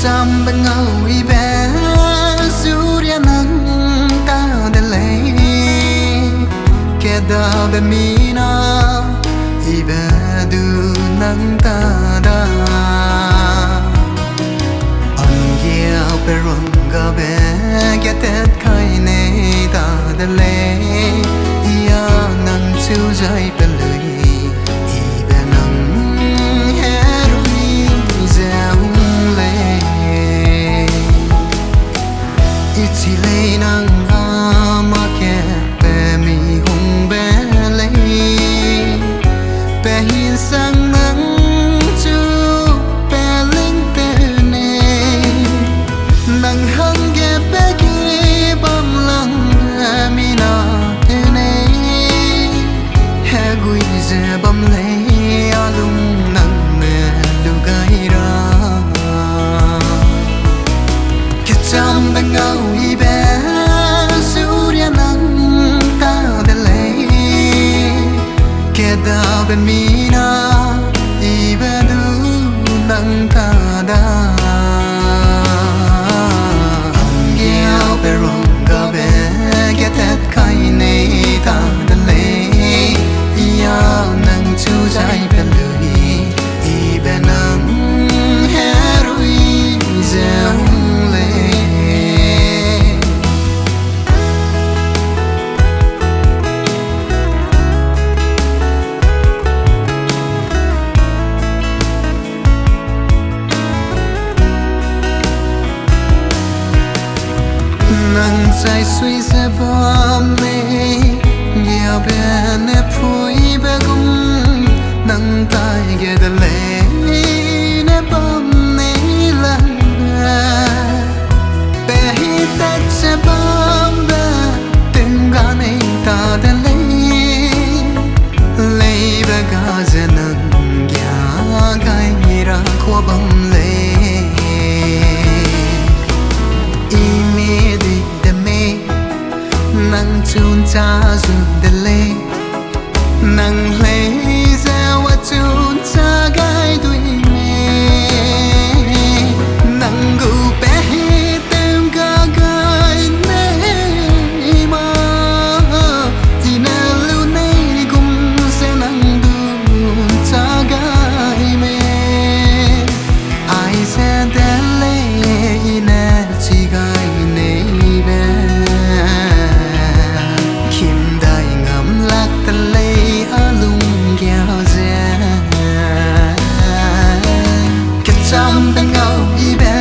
Trăm bên ngầu y bé Surya nắng ta để lấy Kẻ đào bên mi na y bé du nắng ta da Anh gheo bê rung gà bé Ghé tết khai nê ta để lấy Ia nắng chiêu dây bên lưới y bé nắng hé rui dèo lê Chỉ lấy nắng mà kẻ bé mi hùng bé lấy bé hiền sang nắng chú bé linh tê nê nắng hăng ghé bé kia băm lăng mi na tê nê hè gùi dè băm lấy alung nắng mẹ lưu gai ra Kết trăm bên ngâu y bé Surya nắng ta để lấy Kẻ đào bên mi na y bé du nắng ta da Anh gheo bé rong gà bé Ghé tết khai nê ta để lấy Ia nắng chú dây bé lưới y bé nắng hé rui dèo nắng say suy sẽ bom mê nhiều bé nè phui bé cũng nắng tay ghé đờ lệ nè bom nè lăng bé hít tết sẽ bom bé từng gà nè ta đờ lấy bé gà dè nắng gà gai ra khoa bom lệ nắng chun cha dù để lê nắng lê gieo ở chun cha gai đuôi mê nắng gu bé tem ga gai nê mà chỉ nè lưu nê cùng sẽ nắng đun cha gai mê ai sẽ để lê nè chỉ gai nê bé Trăm bên ngâu y bé